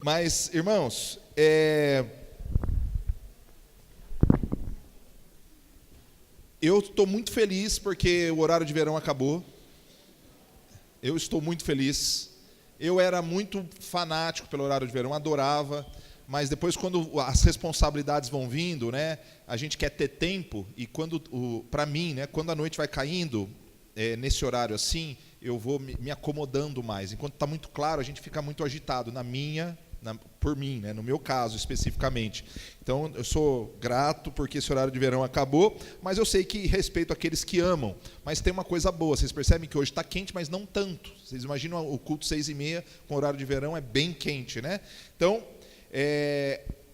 Mas, irmãos, eu estou muito feliz porque o horário de verão acabou. Eu estou muito feliz. Eu era muito fanático pelo horário de verão, adorava. Mas depois, quando as responsabilidades vão vindo, né, a gente quer ter tempo. E para mim, né, quando a noite vai caindo, nesse horário assim, eu vou me acomodando mais. Enquanto está muito claro, a gente fica muito agitado. Por mim, né, no meu caso especificamente. Então, eu sou grato porque esse horário de verão acabou, mas eu sei que respeito aqueles que amam. Mas tem uma coisa boa, vocês percebem que hoje está quente, mas não tanto. Vocês imaginam o culto 6h30 com horário de verão, é bem quente, né? Então,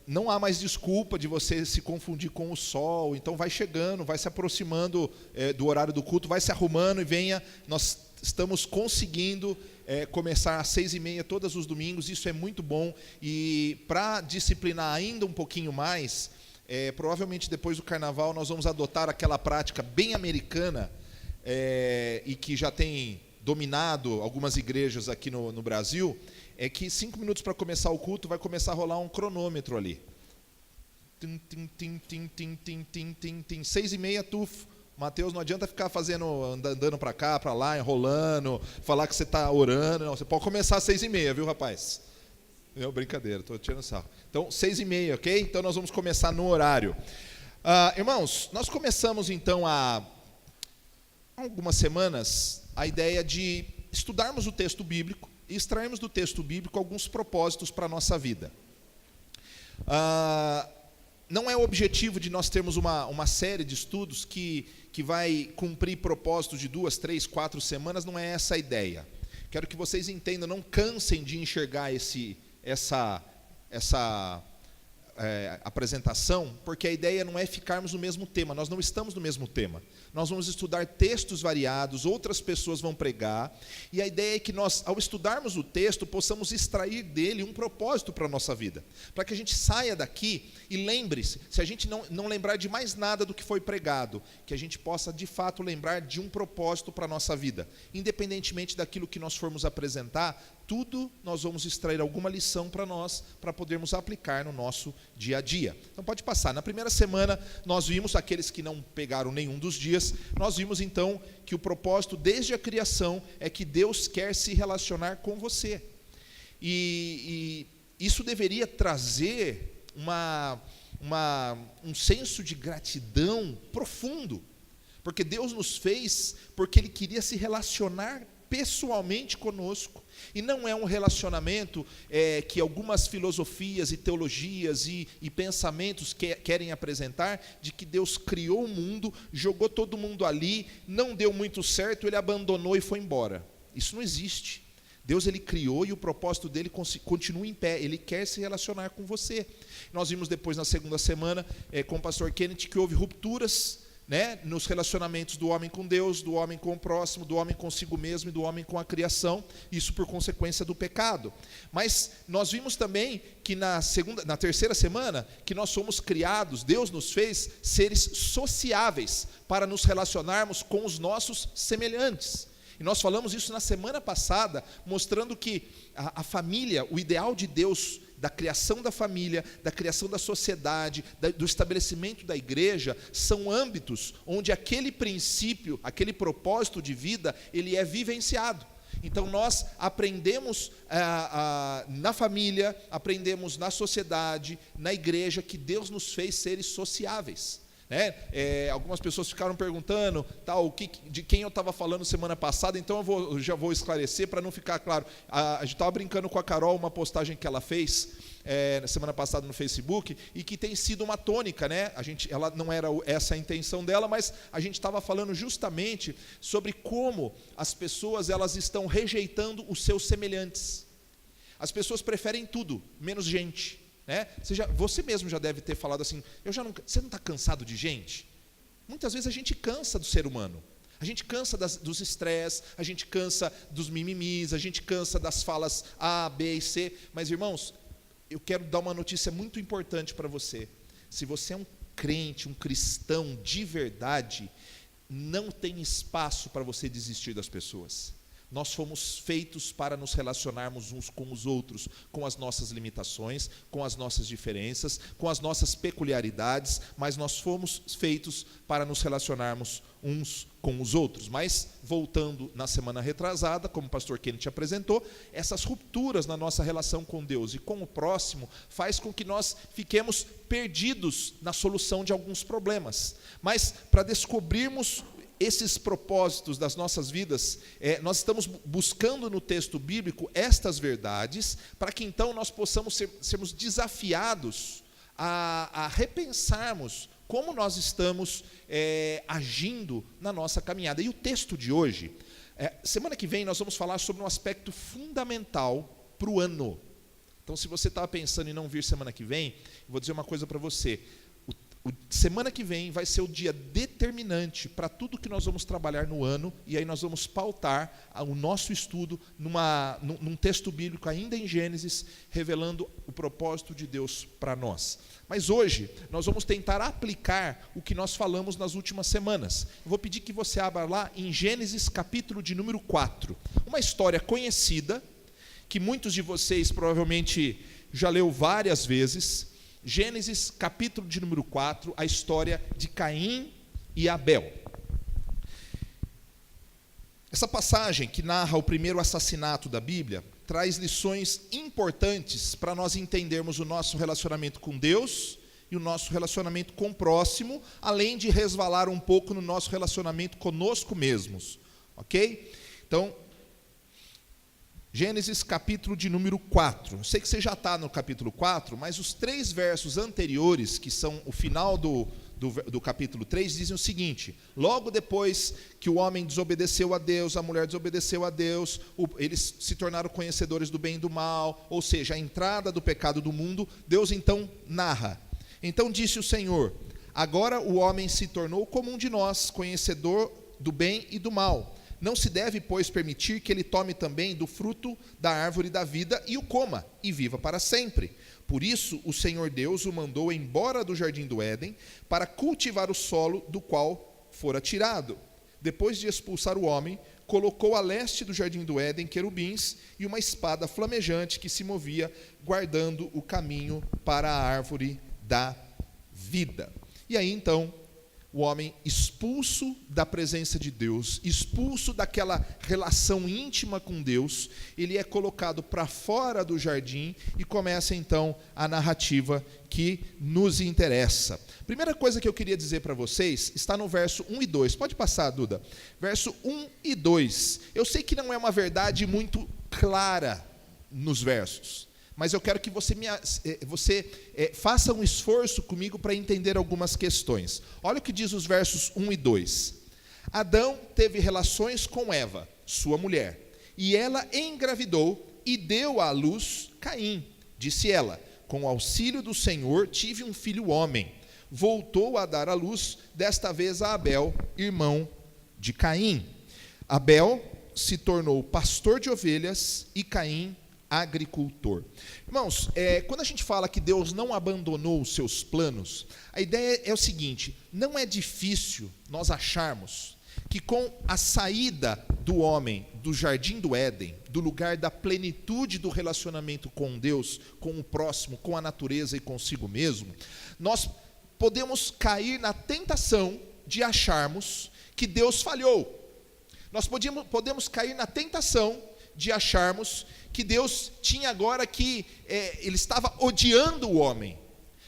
não há mais desculpa de você se confundir com o sol. Então, vai chegando, vai se aproximando do horário do culto, vai se arrumando e venha. Nós estamos conseguindo começar às 6h30 todos os domingos, isso é muito bom. E para disciplinar ainda um pouquinho mais, provavelmente depois do carnaval nós vamos adotar aquela prática bem americana e que já tem dominado algumas igrejas aqui no Brasil, é que 5 minutos para começar o culto vai começar a rolar um cronômetro ali. 6h30, tufo. Mateus, não adianta ficar andando para cá, para lá, enrolando, falar que você está orando. Não, você pode começar às 6h30, viu, rapaz? Não, brincadeira, estou tirando sarro. Então, 6h30, ok? Então, nós vamos começar no horário. Irmãos, nós começamos, então, há algumas semanas, a ideia de estudarmos o texto bíblico e extrairmos do texto bíblico alguns propósitos para a nossa vida. Não é o objetivo de nós termos uma série de estudos que vai cumprir propósitos de 2, 3, 4 semanas, não é essa a ideia. Quero que vocês entendam, não cansem de enxergar essa apresentação, porque a ideia não é ficarmos no mesmo tema, nós não estamos no mesmo tema. Nós vamos estudar textos variados, outras pessoas vão pregar, e a ideia é que nós, ao estudarmos o texto, possamos extrair dele um propósito para a nossa vida, para que a gente saia daqui e lembre-se, se a gente não lembrar de mais nada do que foi pregado, que a gente possa de fato lembrar de um propósito para a nossa vida, independentemente daquilo que nós formos apresentar, tudo nós vamos extrair alguma lição para nós, para podermos aplicar no nosso dia a dia. Então pode passar. Na primeira semana nós vimos, aqueles que não pegaram nenhum dos dias, nós vimos então que o propósito desde a criação é que Deus quer se relacionar com você. E isso deveria trazer um senso de gratidão profundo, porque Deus nos fez porque Ele queria se relacionar pessoalmente conosco, e não é um relacionamento que algumas filosofias e teologias e pensamentos querem apresentar, de que Deus criou o mundo, jogou todo mundo ali, não deu muito certo, Ele abandonou e foi embora. Isso não existe. Deus, Ele criou e o propósito dele continua em pé, Ele quer se relacionar com você. Nós vimos depois na segunda semana com o pastor Kenneth que houve rupturas, né, nos relacionamentos do homem com Deus, do homem com o próximo, do homem consigo mesmo e do homem com a criação, isso por consequência do pecado. Mas nós vimos também que na terceira semana, que nós somos criados, Deus nos fez seres sociáveis, para nos relacionarmos com os nossos semelhantes. E nós falamos isso na semana passada, mostrando que a família, o ideal de Deus, da criação da família, da criação da sociedade, do estabelecimento da igreja, são âmbitos onde aquele princípio, aquele propósito de vida, ele é vivenciado. Então nós aprendemos na família, aprendemos na sociedade, na igreja, que Deus nos fez seres sociáveis. Algumas pessoas ficaram perguntando de quem eu estava falando semana passada, então eu já vou esclarecer para não ficar claro. A gente estava brincando com a Carol, uma postagem que ela fez na semana passada no Facebook, e que tem sido uma tônica, né? Ela não era essa a intenção dela, mas a gente estava falando justamente sobre como as pessoas elas estão rejeitando os seus semelhantes. As pessoas preferem tudo, menos gente. Você mesmo já deve ter falado assim, você não está cansado de gente? Muitas vezes a gente cansa do ser humano, a gente cansa dos estresses, a gente cansa dos mimimis, a gente cansa das falas A, B e C, mas irmãos, eu quero dar uma notícia muito importante para você. Se você é um crente, um cristão de verdade, não tem espaço para você desistir das pessoas. Nós fomos feitos para nos relacionarmos uns com os outros, com as nossas limitações, com as nossas diferenças, com as nossas peculiaridades, mas nós fomos feitos para nos relacionarmos uns com os outros. Mas, voltando na semana retrasada, como o pastor Kenneth apresentou, essas rupturas na nossa relação com Deus e com o próximo faz com que nós fiquemos perdidos na solução de alguns problemas. Mas, para descobrirmos esses propósitos das nossas vidas, nós estamos buscando no texto bíblico estas verdades, para que então nós possamos sermos desafiados a repensarmos como nós estamos agindo na nossa caminhada. E o texto de hoje, semana que vem nós vamos falar sobre um aspecto fundamental para o ano. Então, se você estava pensando em não vir semana que vem, eu vou dizer uma coisa para você. Semana que vem vai ser o dia determinante para tudo que nós vamos trabalhar no ano, e aí nós vamos pautar o nosso estudo num texto bíblico ainda em Gênesis, revelando o propósito de Deus para nós. Mas hoje nós vamos tentar aplicar o que nós falamos nas últimas semanas. Eu vou pedir que você abra lá em Gênesis capítulo de número 4, uma história conhecida, que muitos de vocês provavelmente já leu várias vezes. Gênesis, capítulo de número 4, a história de Caim e Abel. Essa passagem, que narra o primeiro assassinato da Bíblia, traz lições importantes para nós entendermos o nosso relacionamento com Deus e o nosso relacionamento com o próximo, além de resvalar um pouco no nosso relacionamento conosco mesmos, ok? Então, Gênesis capítulo de número 4. Eu sei que você já está no capítulo 4, mas os 3 versos anteriores, que são o final do capítulo 3, dizem o seguinte: logo depois que o homem desobedeceu a Deus, a mulher desobedeceu a Deus, eles se tornaram conhecedores do bem e do mal, ou seja, a entrada do pecado do mundo, Deus então narra. Então disse o Senhor: agora o homem se tornou como um de nós, conhecedor do bem e do mal. Não se deve, pois, permitir que ele tome também do fruto da árvore da vida e o coma, e viva para sempre. Por isso, o Senhor Deus o mandou embora do jardim do Éden, para cultivar o solo do qual fora tirado. Depois de expulsar o homem, colocou a leste do jardim do Éden querubins e uma espada flamejante que se movia, guardando o caminho para a árvore da vida. E aí, então, o homem expulso da presença de Deus, expulso daquela relação íntima com Deus, ele é colocado para fora do jardim e começa então a narrativa que nos interessa. Primeira coisa que eu queria dizer para vocês está no verso 1 e 2. Pode passar, Duda. Verso 1 e 2. Eu sei que não é uma verdade muito clara nos versos, mas eu quero que você faça um esforço comigo para entender algumas questões. Olha o que diz os versos 1 e 2. Adão teve relações com Eva, sua mulher, e ela engravidou e deu à luz Caim. Disse ela: com o auxílio do Senhor tive um filho homem. Voltou a dar à luz, desta vez a Abel, irmão de Caim. Abel se tornou pastor de ovelhas e Caim agricultor. Irmãos, quando a gente fala que Deus não abandonou os seus planos, a ideia é o seguinte: não é difícil nós acharmos que com a saída do homem do jardim do Éden, do lugar da plenitude do relacionamento com Deus, com o próximo, com a natureza e consigo mesmo, nós podemos cair na tentação de acharmos que Deus falhou. Nós podemos cair na tentação de acharmos que Deus tinha agora ele estava odiando o homem.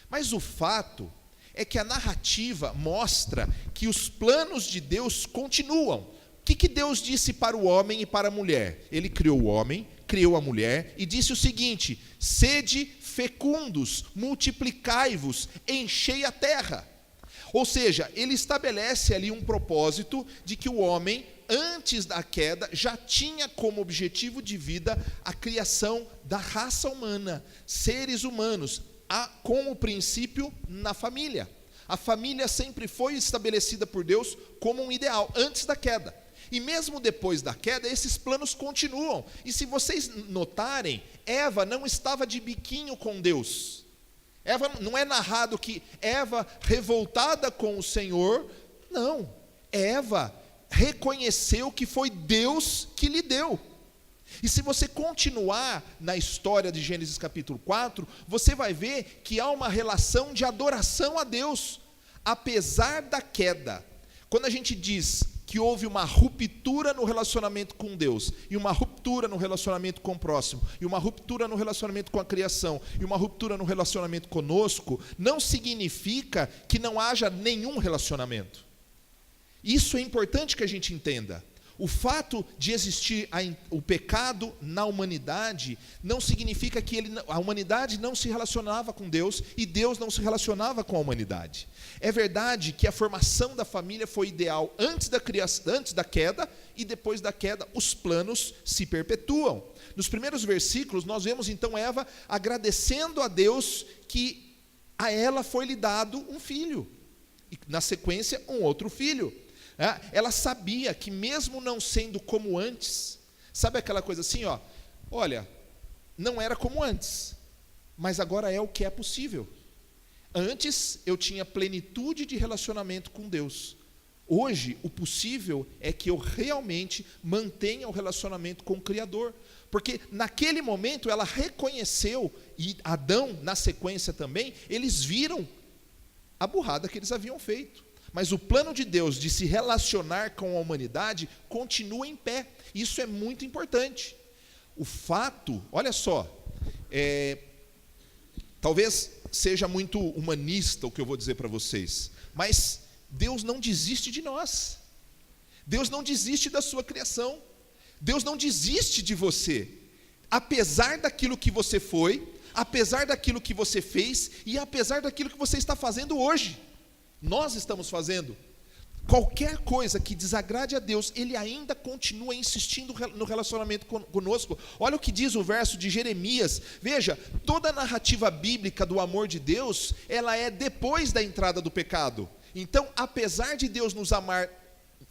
Mas o fato é que a narrativa mostra que os planos de Deus continuam. O que Deus disse para o homem e para a mulher? Ele criou o homem, criou a mulher e disse o seguinte: sede fecundos, multiplicai-vos, enchei a terra. Ou seja, ele estabelece ali um propósito de que o homem, antes da queda, já tinha como objetivo de vida a criação da raça humana, seres humanos, com o princípio na família. A família sempre foi estabelecida por Deus como um ideal, antes da queda. E mesmo depois da queda, esses planos continuam. E se vocês notarem, Eva não estava de biquinho com Deus. Não é narrado que Eva, revoltada com o Senhor, não. Eva reconheceu que foi Deus que lhe deu. E se você continuar na história de Gênesis capítulo 4, você vai ver que há uma relação de adoração a Deus, apesar da queda. Quando a gente diz que houve uma ruptura no relacionamento com Deus, e uma ruptura no relacionamento com o próximo, e uma ruptura no relacionamento com a criação, e uma ruptura no relacionamento conosco, não significa que não haja nenhum relacionamento. Isso é importante que a gente entenda. O fato de existir o pecado na humanidade não significa que a humanidade não se relacionava com Deus e Deus não se relacionava com a humanidade. É verdade que a formação da família foi ideal antes da criação, antes da queda, e depois da queda os planos se perpetuam. Nos primeiros versículos nós vemos então Eva agradecendo a Deus que a ela foi lhe dado um filho, e na sequência um outro filho. Ela sabia que mesmo não sendo como antes, sabe aquela coisa assim, olha, não era como antes, mas agora é o que é possível. Antes eu tinha plenitude de relacionamento com Deus. Hoje o possível é que eu realmente mantenha o relacionamento com o Criador. Porque naquele momento ela reconheceu, e Adão na sequência também, eles viram a burrada que eles haviam feito. Mas o plano de Deus de se relacionar com a humanidade continua em pé. Isso é muito importante. O fato, olha só, talvez seja muito humanista o que eu vou dizer para vocês, mas Deus não desiste de nós. Deus não desiste da sua criação. Deus não desiste de você. Apesar daquilo que você foi, apesar daquilo que você fez e apesar daquilo que você está fazendo hoje. Nós estamos fazendo. Qualquer coisa que desagrade a Deus, Ele ainda continua insistindo no relacionamento conosco. Olha o que diz o verso de Jeremias. Veja, toda a narrativa bíblica do amor de Deus, ela é depois da entrada do pecado. Então, apesar de Deus nos amar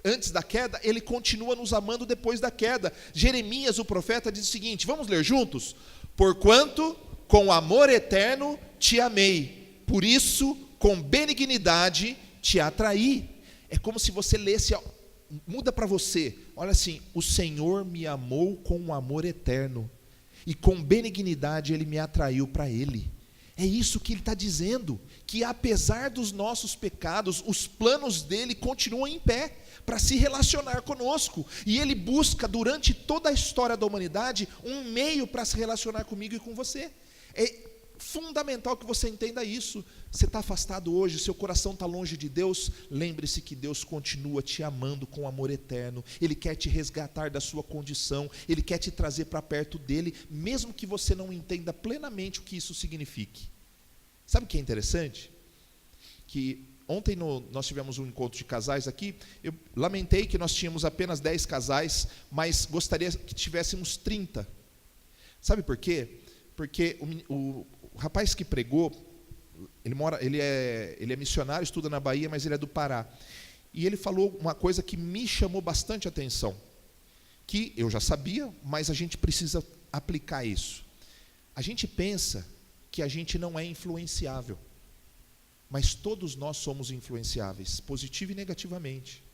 antes da queda, Ele continua nos amando depois da queda. Jeremias, o profeta, diz o seguinte, vamos ler juntos? Porquanto com amor eterno te amei, por isso com benignidade te atraí. É como se você lesse, muda para você, olha assim, o Senhor me amou com um amor eterno, e com benignidade Ele me atraiu para Ele. É isso que Ele está dizendo, que apesar dos nossos pecados, os planos dEle continuam em pé, para se relacionar conosco, e Ele busca durante toda a história da humanidade, um meio para se relacionar comigo e com você. É fundamental que você entenda isso. Você está afastado hoje, seu coração está longe de Deus, lembre-se que Deus continua te amando com amor eterno. Ele quer te resgatar da sua condição, Ele quer te trazer para perto dEle, mesmo que você não entenda plenamente o que isso signifique. Sabe o que é interessante? Que ontem nós tivemos um encontro de casais aqui, eu lamentei que nós tínhamos apenas 10 casais, mas gostaria que tivéssemos 30. Sabe por quê? Porque o rapaz que pregou, ele é missionário, estuda na Bahia, mas ele é do Pará. E ele falou uma coisa que me chamou bastante atenção, que eu já sabia, mas a gente precisa aplicar isso. A gente pensa que a gente não é influenciável, mas todos nós somos influenciáveis, positivo e negativamente.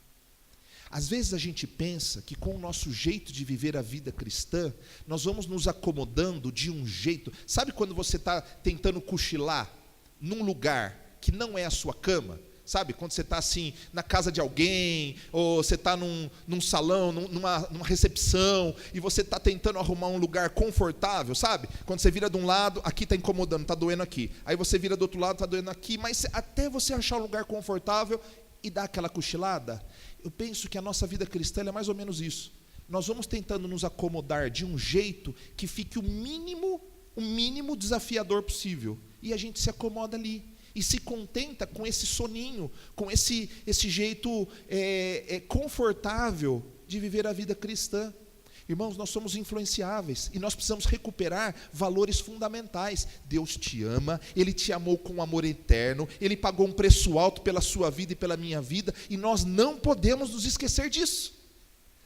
Às vezes a gente pensa que com o nosso jeito de viver a vida cristã, nós vamos nos acomodando de um jeito. Sabe quando você está tentando cochilar num lugar que não é a sua cama? Sabe, quando você está assim, na casa de alguém, ou você está num salão, numa recepção, e você está tentando arrumar um lugar confortável, sabe? Quando você vira de um lado, aqui está incomodando, está doendo aqui. Aí você vira do outro lado, está doendo aqui, mas até você achar um lugar confortável e dar aquela cochilada. Eu penso que a nossa vida cristã é mais ou menos isso. Nós vamos tentando nos acomodar de um jeito que fique o mínimo desafiador possível. E a gente se acomoda ali. E se contenta com esse soninho, com esse jeito confortável de viver a vida cristã. Irmãos, nós somos influenciáveis e nós precisamos recuperar valores fundamentais. Deus te ama, Ele te amou com amor eterno, Ele pagou um preço alto pela sua vida e pela minha vida, e nós não podemos nos esquecer disso.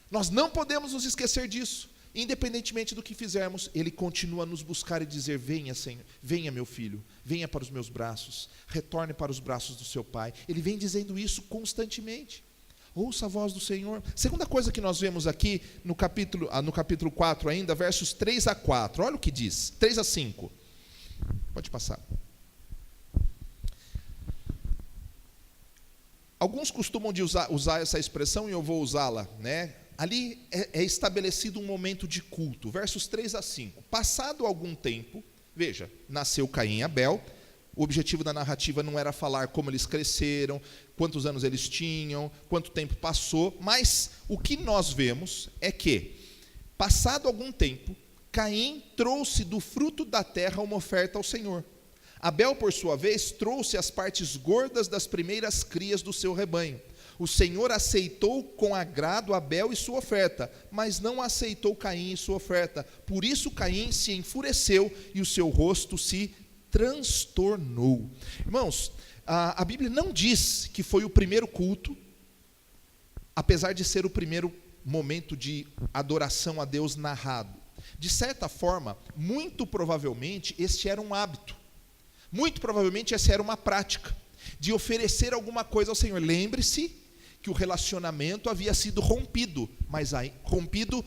Nós não podemos nos esquecer disso. Independentemente do que fizermos, Ele continua a nos buscar e dizer, venha Senhor, venha meu filho, venha para os meus braços, retorne para os braços do seu Pai. Ele vem dizendo isso constantemente. Ouça a voz do Senhor. Segunda coisa que nós vemos aqui no capítulo 4 ainda, versos 3 a 4. Olha o que diz, 3 a 5. Pode passar. Alguns costumam de usar essa expressão e eu vou usá-la, né? Ali é estabelecido um momento de culto. Versos 3 a 5. Passado algum tempo, veja, nasceu Caim e Abel. O objetivo da narrativa não era falar como eles cresceram, quantos anos eles tinham, quanto tempo passou, mas o que nós vemos é que, passado algum tempo, Caim trouxe do fruto da terra uma oferta ao Senhor. Abel, por sua vez, trouxe as partes gordas das primeiras crias do seu rebanho. O Senhor aceitou com agrado Abel e sua oferta, mas não aceitou Caim e sua oferta. Por isso Caim se enfureceu e o seu rosto se transtornou. Irmãos, a Bíblia não diz que foi o primeiro culto, apesar de ser o primeiro momento de adoração a Deus narrado. De certa forma, muito provavelmente, este era um hábito. Muito provavelmente, essa era uma prática de oferecer alguma coisa ao Senhor. Lembre-se que o relacionamento havia sido rompido, mas rompido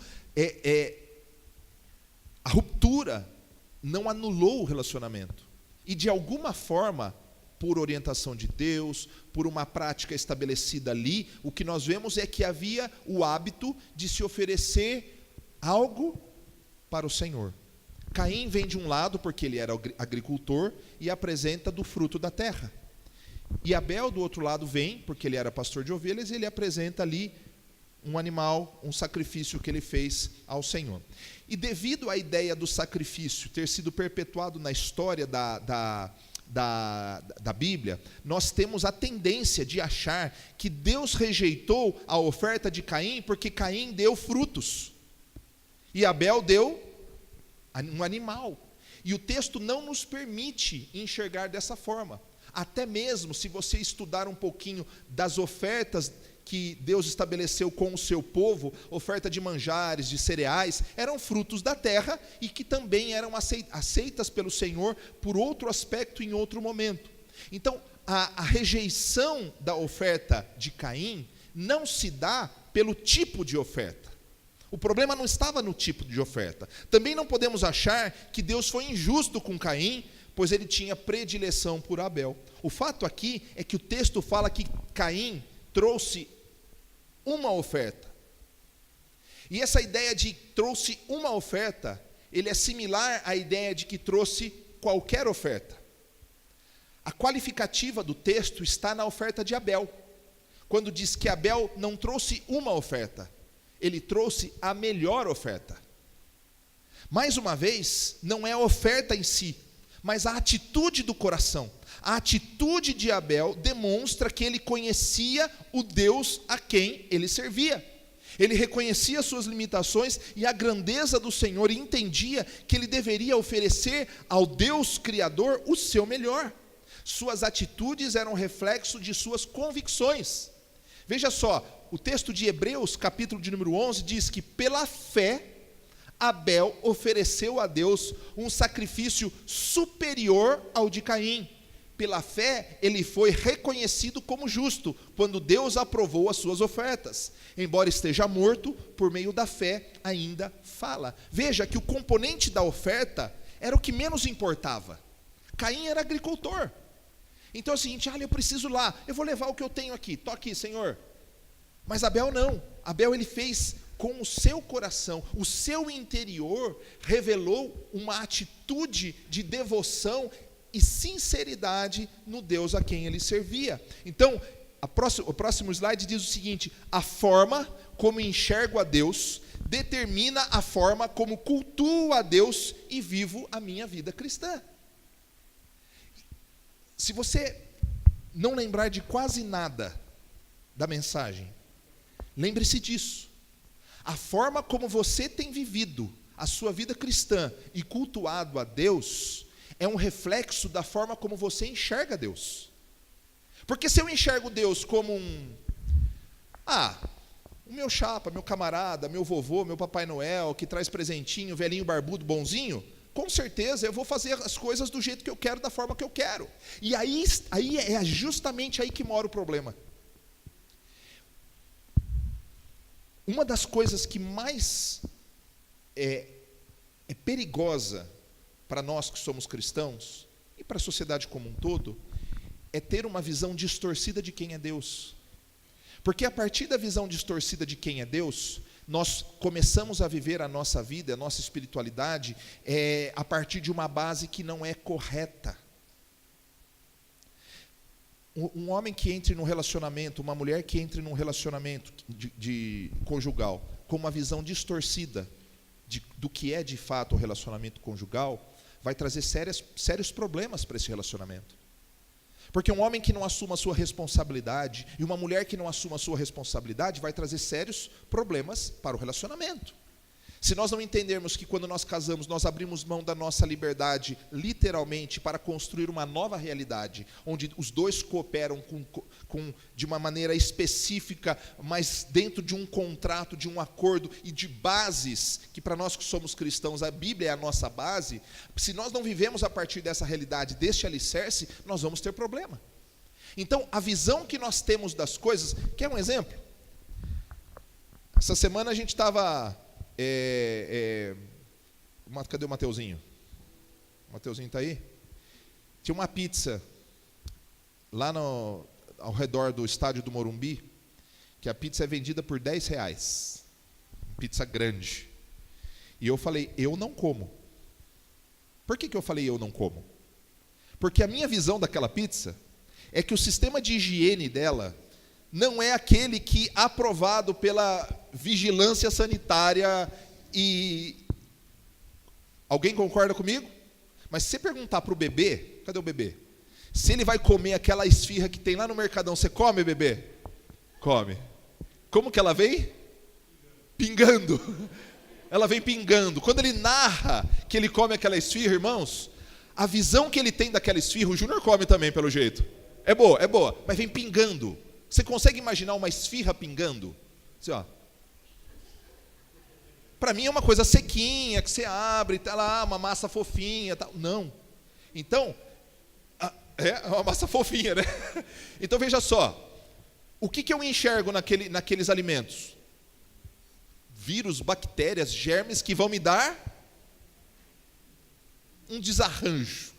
a ruptura não anulou o relacionamento. E de alguma forma, por orientação de Deus, por uma prática estabelecida ali, o que nós vemos é que havia o hábito de se oferecer algo para o Senhor. Caim vem de um lado, porque ele era agricultor, e apresenta do fruto da terra. E Abel, do outro lado, vem, porque ele era pastor de ovelhas, e ele apresenta ali um animal, um sacrifício que ele fez ao Senhor. E devido à ideia do sacrifício ter sido perpetuado na história da Bíblia, nós temos a tendência de achar que Deus rejeitou a oferta de Caim porque Caim deu frutos e Abel deu um animal. E o texto não nos permite enxergar dessa forma. Até mesmo se você estudar um pouquinho das ofertas que Deus estabeleceu com o seu povo, oferta de manjares, de cereais, eram frutos da terra e que também eram aceitas pelo Senhor por outro aspecto em outro momento. Então, a rejeição da oferta de Caim não se dá pelo tipo de oferta. O problema não estava no tipo de oferta. Também não podemos achar que Deus foi injusto com Caim, pois ele tinha predileção por Abel. O fato aqui é que o texto fala que Caim trouxe uma oferta. E essa ideia de trouxe uma oferta, ele é similar à ideia de que trouxe qualquer oferta. A qualificativa do texto está na oferta de Abel. Quando diz que Abel não trouxe uma oferta, ele trouxe a melhor oferta. Mais uma vez, não é a oferta em si, mas a atitude do coração. A atitude de Abel demonstra que ele conhecia o Deus a quem ele servia. Ele reconhecia suas limitações e a grandeza do Senhor e entendia que ele deveria oferecer ao Deus Criador o seu melhor. Suas atitudes eram reflexo de suas convicções. Veja só, o texto de Hebreus, capítulo de número 11, diz que pela fé, Abel ofereceu a Deus um sacrifício superior ao de Caim. Pela fé, ele foi reconhecido como justo, quando Deus aprovou as suas ofertas. Embora esteja morto, por meio da fé ainda fala. Veja que o componente da oferta era o que menos importava. Caim era agricultor. Então é o seguinte, eu preciso lá, eu vou levar o que eu tenho aqui, estou aqui, Senhor. Mas Abel não. Abel ele fez com o seu coração, o seu interior revelou uma atitude de devoção e sinceridade no Deus a quem ele servia. Então, o próximo slide diz o seguinte: a forma como enxergo a Deus determina a forma como cultuo a Deus e vivo a minha vida cristã. Se você não lembrar de quase nada da mensagem, lembre-se disso. A forma como você tem vivido a sua vida cristã e cultuado a Deus é um reflexo da forma como você enxerga Deus. Porque se eu enxergo Deus como o meu chapa, meu camarada, meu vovô, meu Papai Noel, que traz presentinho, velhinho barbudo, bonzinho, com certeza eu vou fazer as coisas do jeito que eu quero, da forma que eu quero. E aí é justamente aí que mora o problema. Uma das coisas que mais é perigosa para nós que somos cristãos, e para a sociedade como um todo, é ter uma visão distorcida de quem é Deus. Porque a partir da visão distorcida de quem é Deus, nós começamos a viver a nossa vida, a nossa espiritualidade, a partir de uma base que não é correta. Um homem que entre num relacionamento, uma mulher que entre num relacionamento de conjugal, com uma visão distorcida do que é de fato o relacionamento conjugal, vai trazer sérios problemas para esse relacionamento. Porque um homem que não assuma a sua responsabilidade e uma mulher que não assuma a sua responsabilidade vai trazer sérios problemas para o relacionamento. Se nós não entendermos que quando nós casamos, nós abrimos mão da nossa liberdade, literalmente, para construir uma nova realidade, onde os dois cooperam de uma maneira específica, mas dentro de um contrato, de um acordo e de bases, que para nós que somos cristãos, a Bíblia é a nossa base. Se nós não vivemos a partir dessa realidade, deste alicerce, nós vamos ter problema. Então, a visão que nós temos das coisas, quer um exemplo? Essa semana a gente estava... cadê o Mateuzinho? O Mateuzinho está aí? Tinha uma pizza lá ao redor do estádio do Morumbi, que a pizza é vendida por R$10. Pizza grande. E eu falei, eu não como. Por que eu falei eu não como? Porque a minha visão daquela pizza é que o sistema de higiene dela não é aquele que é aprovado pela vigilância sanitária. E alguém concorda comigo? Mas se você perguntar para o bebê, cadê o bebê? Se ele vai comer aquela esfirra que tem lá no Mercadão, você come, bebê? Come. Como que ela vem? Pingando. Ela vem pingando. Quando ele narra que ele come aquela esfirra, irmãos, a visão que ele tem daquela esfirra, o Júnior come também, pelo jeito. É boa, mas vem pingando. Você consegue imaginar uma esfirra pingando? Assim, ó. Para mim é uma coisa sequinha, que você abre, tá lá, uma massa fofinha, tal. Não. Então, é uma massa fofinha, né? Então veja só, o que eu enxergo naqueles alimentos? Vírus, bactérias, germes que vão me dar um desarranjo,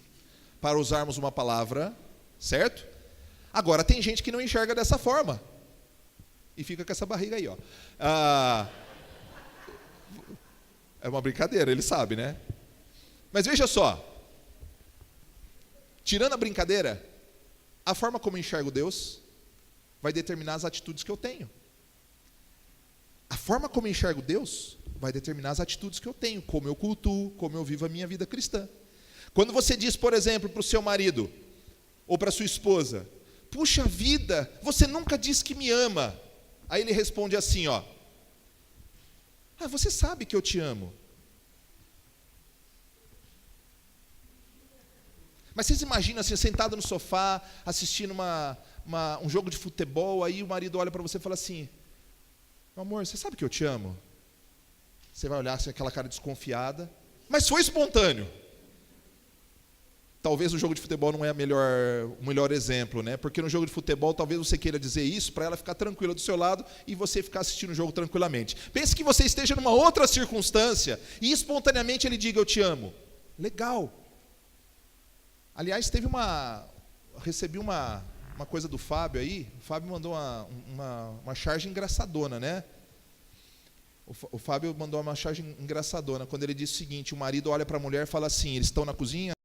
para usarmos uma palavra, certo? Agora tem gente que não enxerga dessa forma e fica com essa barriga aí, ó. É uma brincadeira, ele sabe, né? Mas veja só, tirando a brincadeira, a forma como eu enxergo Deus vai determinar as atitudes que eu tenho. A forma como eu enxergo Deus vai determinar as atitudes que eu tenho, como eu cultuo, como eu vivo a minha vida cristã. Quando você diz, por exemplo, para o seu marido ou para a sua esposa, puxa vida, você nunca disse que me ama. Aí ele responde assim, ó, você sabe que eu te amo. Mas vocês imaginam assim, sentado no sofá, assistindo um jogo de futebol, aí o marido olha para você e fala assim, meu amor, você sabe que eu te amo? Você vai olhar assim, aquela cara desconfiada, mas foi espontâneo. Talvez o jogo de futebol não é o melhor exemplo, né? Porque no jogo de futebol talvez você queira dizer isso para ela ficar tranquila do seu lado e você ficar assistindo o jogo tranquilamente. Pense que você esteja numa outra circunstância e espontaneamente ele diga eu te amo. Legal. Aliás, recebi uma coisa do Fábio aí. O Fábio mandou uma charge engraçadona, né? O Fábio mandou uma charge engraçadona quando ele disse o seguinte: o marido olha para a mulher e fala assim, eles estão na cozinha,